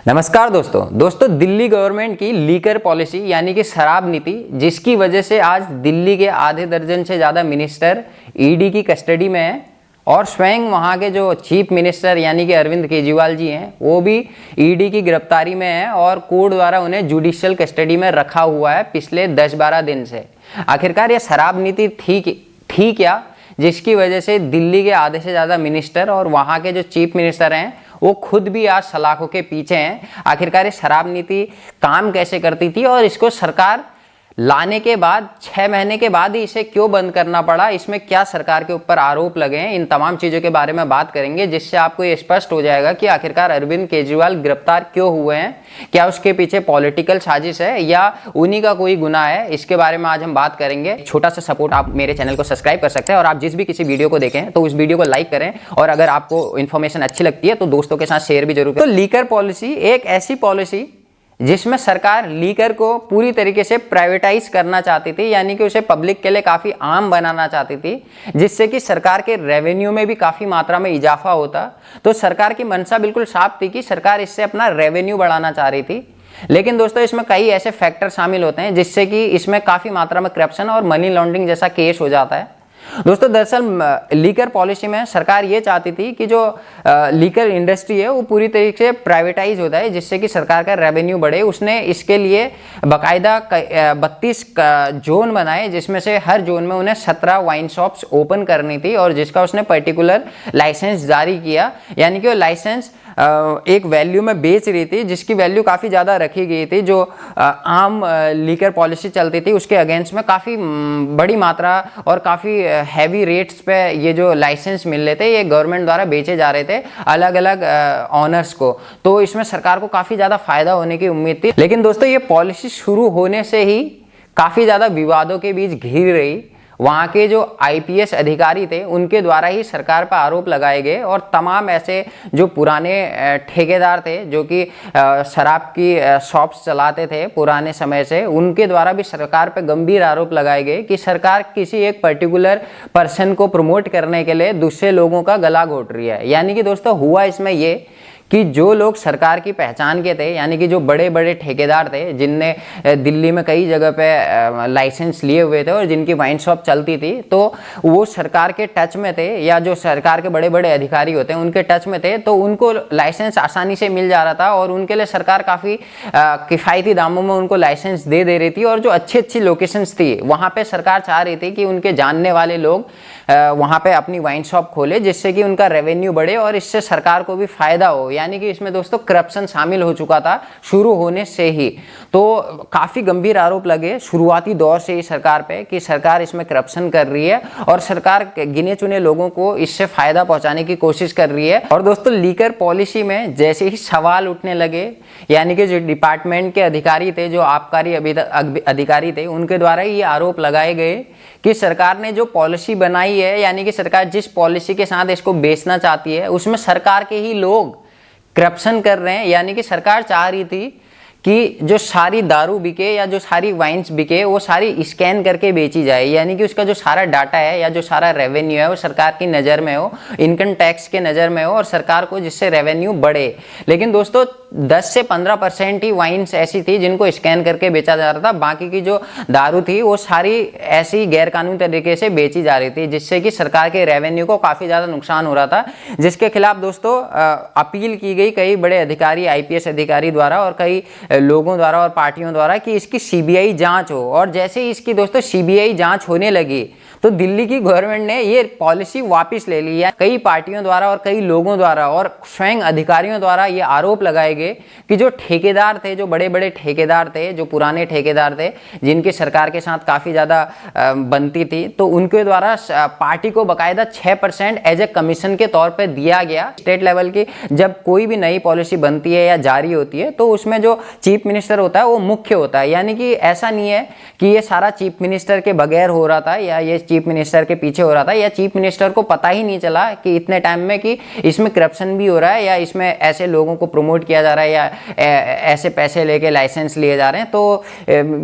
नमस्कार दोस्तों दिल्ली गवर्नमेंट की लीकर पॉलिसी यानी कि शराब नीति, जिसकी वजह से आज दिल्ली के आधे दर्जन से ज़्यादा मिनिस्टर ईडी की कस्टडी में हैं और स्वयं वहाँ के जो चीफ मिनिस्टर यानी कि अरविंद केजरीवाल जी हैं वो भी ईडी की गिरफ्तारी में हैं और कोर्ट द्वारा उन्हें जुडिशियल कस्टडी में रखा हुआ है पिछले 10-12 दिन से। आखिरकार ये शराब नीति थी क्या, जिसकी वजह से दिल्ली के आधे से ज़्यादा मिनिस्टर और वहाँ के जो चीफ मिनिस्टर हैं वो खुद भी आज सलाखों के पीछे हैं। आखिरकार ये शराब नीति काम कैसे करती थी और इसको सरकार लाने के बाद 6 महीने के बाद ही इसे क्यों बंद करना पड़ा, इसमें क्या सरकार के ऊपर आरोप लगे हैं, इन तमाम चीज़ों के बारे में बात करेंगे, जिससे आपको ये स्पष्ट हो जाएगा कि आखिरकार अरविंद केजरीवाल गिरफ्तार क्यों हुए हैं, क्या उसके पीछे पॉलिटिकल साजिश है या उन्हीं का कोई गुनाह है। इसके बारे में आज हम बात करेंगे। छोटा सा सपोर्ट, आप मेरे चैनल को सब्सक्राइब कर सकते हैं और आप जिस भी किसी वीडियो को देखें तो उस वीडियो को लाइक करें और अगर आपको इन्फॉर्मेशन अच्छी लगती है तो दोस्तों के साथ शेयर भी जरूर करें। तो लीकर पॉलिसी एक ऐसी पॉलिसी जिसमें सरकार लीकर को पूरी तरीके से प्राइवेटाइज करना चाहती थी, यानी कि उसे पब्लिक के लिए काफ़ी आम बनाना चाहती थी, जिससे कि सरकार के रेवेन्यू में भी काफ़ी मात्रा में इजाफा होता। तो सरकार की मंशा बिल्कुल साफ थी कि सरकार इससे अपना रेवेन्यू बढ़ाना चाह रही थी। लेकिन दोस्तों इसमें कई ऐसे फैक्टर शामिल होते हैं जिससे कि इसमें काफ़ी मात्रा में करप्शन और मनी लॉन्ड्रिंग जैसा केस हो जाता है। दोस्तों दरअसल लीकर पॉलिसी में सरकार ये चाहती थी कि जो लीकर इंडस्ट्री है वो पूरी तरीके से प्राइवेटाइज होता है, जिससे कि सरकार का रेवेन्यू बढ़े। उसने इसके लिए बाकायदा 32 जोन बनाए, जिसमें से हर जोन में उन्हें 17 वाइन शॉप्स ओपन करनी थी और जिसका उसने पर्टिकुलर लाइसेंस जारी किया, यानी कि वो लाइसेंस एक वैल्यू में बेच रही थी जिसकी वैल्यू काफ़ी ज़्यादा रखी गई थी। जो आम लीकर पॉलिसी चलती थी उसके अगेंस्ट में काफ़ी बड़ी मात्रा और काफ़ी हैवी रेट्स पे ये जो लाइसेंस मिल रहे थे ये गवर्नमेंट द्वारा बेचे जा रहे थे अलग अलग ऑनर्स को। तो इसमें सरकार को काफ़ी ज़्यादा फायदा होने की उम्मीद थी। लेकिन दोस्तों ये पॉलिसी शुरू होने से ही काफ़ी ज़्यादा विवादों के बीच घिर रही। वहाँ के जो आईपीएस अधिकारी थे उनके द्वारा ही सरकार पर आरोप लगाए गए और तमाम ऐसे जो पुराने ठेकेदार थे जो कि शराब की शॉप्स चलाते थे पुराने समय से, उनके द्वारा भी सरकार पर गंभीर आरोप लगाए गए कि सरकार किसी एक पर्टिकुलर पर्सन को प्रमोट करने के लिए दूसरे लोगों का गला घोट रही है। यानी कि दोस्तों हुआ इसमें ये कि जो लोग सरकार की पहचान के थे, यानी कि जो बड़े बड़े ठेकेदार थे जिनने दिल्ली में कई जगह पे लाइसेंस लिए हुए थे और जिनकी वाइन शॉप चलती थी, तो वो सरकार के टच में थे या जो सरकार के बड़े बड़े अधिकारी होते हैं उनके टच में थे, तो उनको लाइसेंस आसानी से मिल जा रहा था और उनके लिए सरकार काफ़ी किफ़ायती दामों में उनको लाइसेंस दे रही थी। और जो अच्छी अच्छी लोकेशंस थी वहाँ पर सरकार चाह रही थी कि उनके जानने वाले लोग वहाँ पे अपनी वाइन शॉप खोले, जिससे कि उनका रेवेन्यू बढ़े और इससे सरकार को भी फायदा हो। यानी कि इसमें दोस्तों करप्शन शामिल हो चुका था शुरू होने से ही। तो काफ़ी गंभीर आरोप लगे शुरुआती दौर से ही सरकार पे कि सरकार इसमें करप्शन कर रही है और सरकार गिने चुने लोगों को इससे फायदा पहुंचाने की कोशिश कर रही है। और दोस्तों लीकर पॉलिसी में जैसे ही सवाल उठने लगे, यानी कि जो डिपार्टमेंट के अधिकारी थे, जो आबकारी अधिकारी थे, उनके द्वारा ये आरोप लगाए गए कि सरकार ने जो पॉलिसी बनाई है, यानी कि सरकार जिस पॉलिसी के साथ इसको बेचना चाहती है उसमें सरकार के ही लोग करप्शन कर रहे हैं। यानी कि सरकार चाह रही थी कि जो सारी दारू बिके या जो सारी वाइन्स बिके वो सारी स्कैन करके बेची जाए, यानी कि उसका जो सारा डाटा है या जो सारा रेवेन्यू है वो सरकार की नज़र में हो, इनकम टैक्स के नज़र में हो और सरकार को जिससे रेवेन्यू बढ़े। लेकिन दोस्तों 10 से 15% ही वाइन्स ऐसी थी जिनको स्कैन करके बेचा जा रहा था, बाकी की जो दारू थी वो सारी ऐसी गैरकानूनी तरीके से बेची जा रही थी, जिससे कि सरकार के रेवेन्यू को काफ़ी ज़्यादा नुकसान हो रहा था, जिसके खिलाफ दोस्तों अपील की गई कई बड़े अधिकारी, आईपीएस अधिकारी द्वारा और कई लोगों द्वारा और पार्टियों द्वारा कि इसकी सीबीआई जांच हो। और जैसे ही इसकी दोस्तों सीबीआई जांच होने लगी तो दिल्ली की गवर्नमेंट ने ये पॉलिसी वापस ले ली है। कई पार्टियों द्वारा और कई लोगों द्वारा और स्वयं अधिकारियों द्वारा ये आरोप लगाए गए कि जो ठेकेदार थे, जो बड़े बड़े ठेकेदार थे, जो पुराने ठेकेदार थे जिनकी सरकार के साथ काफ़ी ज़्यादा बनती थी, तो उनके द्वारा पार्टी को बाकायदा 6% एज ए कमीशन के तौर पर दिया गया। स्टेट लेवल की जब कोई भी नई पॉलिसी बनती है या जारी होती है तो उसमें जो चीफ मिनिस्टर होता है वो मुख्य होता है। यानी कि ऐसा नहीं है कि ये सारा चीफ मिनिस्टर के बगैर हो रहा था या ये चीफ मिनिस्टर के पीछे हो रहा था, या चीफ मिनिस्टर को पता ही नहीं चला कि इतने टाइम में कि इसमें करप्शन भी हो रहा है, या इसमें ऐसे लोगों को प्रमोट किया जा रहा है, या ऐसे पैसे लेके लाइसेंस लिए जा रहे हैं। तो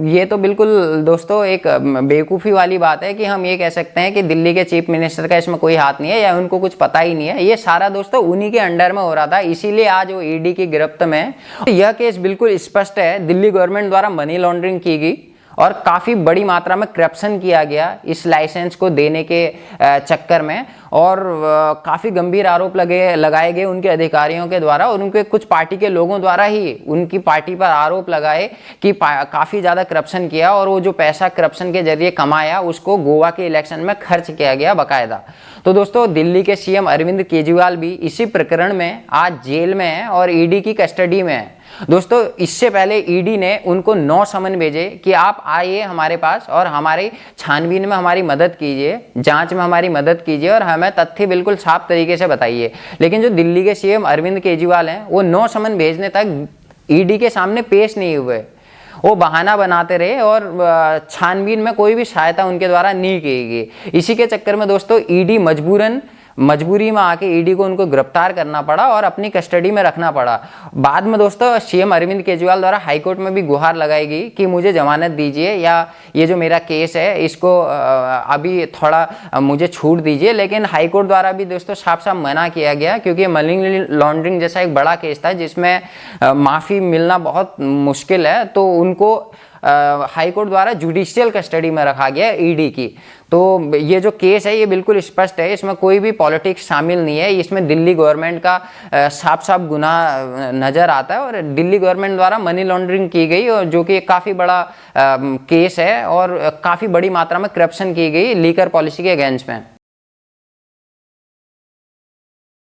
ये तो बिल्कुल दोस्तों एक बेवकूफ़ी वाली बात है कि हम ये कह सकते हैं कि दिल्ली के चीफ मिनिस्टर का इसमें कोई हाथ नहीं है, या उनको कुछ पता ही नहीं है। ये सारा दोस्तों उन्हीं के अंडर में हो रहा था, इसीलिए आज वो ईडी की गिरफ्त में है। यह केस बिल्कुल स्पष्ट है, दिल्ली गवर्नमेंट द्वारा मनी लॉन्ड्रिंग की गई और काफ़ी बड़ी मात्रा में करप्शन किया गया इस लाइसेंस को देने के चक्कर में, और काफ़ी गंभीर आरोप लगाए गए उनके अधिकारियों के द्वारा, और उनके कुछ पार्टी के लोगों द्वारा ही उनकी पार्टी पर आरोप लगाए कि काफ़ी ज़्यादा करप्शन किया, और वो जो पैसा करप्शन के जरिए कमाया उसको गोवा के इलेक्शन में खर्च किया गया बाकायदा। तो दोस्तों दिल्ली के सीएम अरविंद केजरीवाल भी इसी प्रकरण में आज जेल में है और ईडी की कस्टडी में है। दोस्तों इससे पहले ईडी ने उनको 9 समन भेजे कि आप आइए हमारे पास और हमारी छानबीन में हमारी मदद कीजिए, जांच में हमारी मदद कीजिए और हमें तथ्य बिल्कुल साफ तरीके से बताइए। लेकिन जो दिल्ली के सीएम अरविंद केजरीवाल हैं वो 9 समन भेजने तक ईडी के सामने पेश नहीं हुए। वो बहाना बनाते रहे और छानबीन में कोई भी सहायता उनके द्वारा नहीं की गई। इसी के चक्कर में दोस्तों ईडी मजबूरी में आके ईडी को उनको गिरफ्तार करना पड़ा और अपनी कस्टडी में रखना पड़ा। बाद में दोस्तों सीएम अरविंद केजरीवाल द्वारा हाईकोर्ट में भी गुहार लगाई गई कि मुझे जमानत दीजिए, या ये जो मेरा केस है इसको अभी थोड़ा मुझे छूट दीजिए। लेकिन हाईकोर्ट द्वारा भी दोस्तों साफ साफ मना किया गया, क्योंकि मनी लॉन्ड्रिंग जैसा एक बड़ा केस था जिसमें माफ़ी मिलना बहुत मुश्किल है, तो उनको हाईकोर्ट द्वारा जुडिशियल कस्टडी में रखा गया ईडी की। तो ये जो केस है ये बिल्कुल स्पष्ट है, इसमें कोई भी पॉलिटिक्स शामिल नहीं है, इसमें दिल्ली गवर्नमेंट का साफ साफ गुनाह नज़र आता है और दिल्ली गवर्नमेंट द्वारा मनी लॉन्ड्रिंग की गई, और जो कि एक काफ़ी बड़ा केस है और काफ़ी बड़ी मात्रा में करप्शन की गई लीकर पॉलिसी के अगेंस्ट में।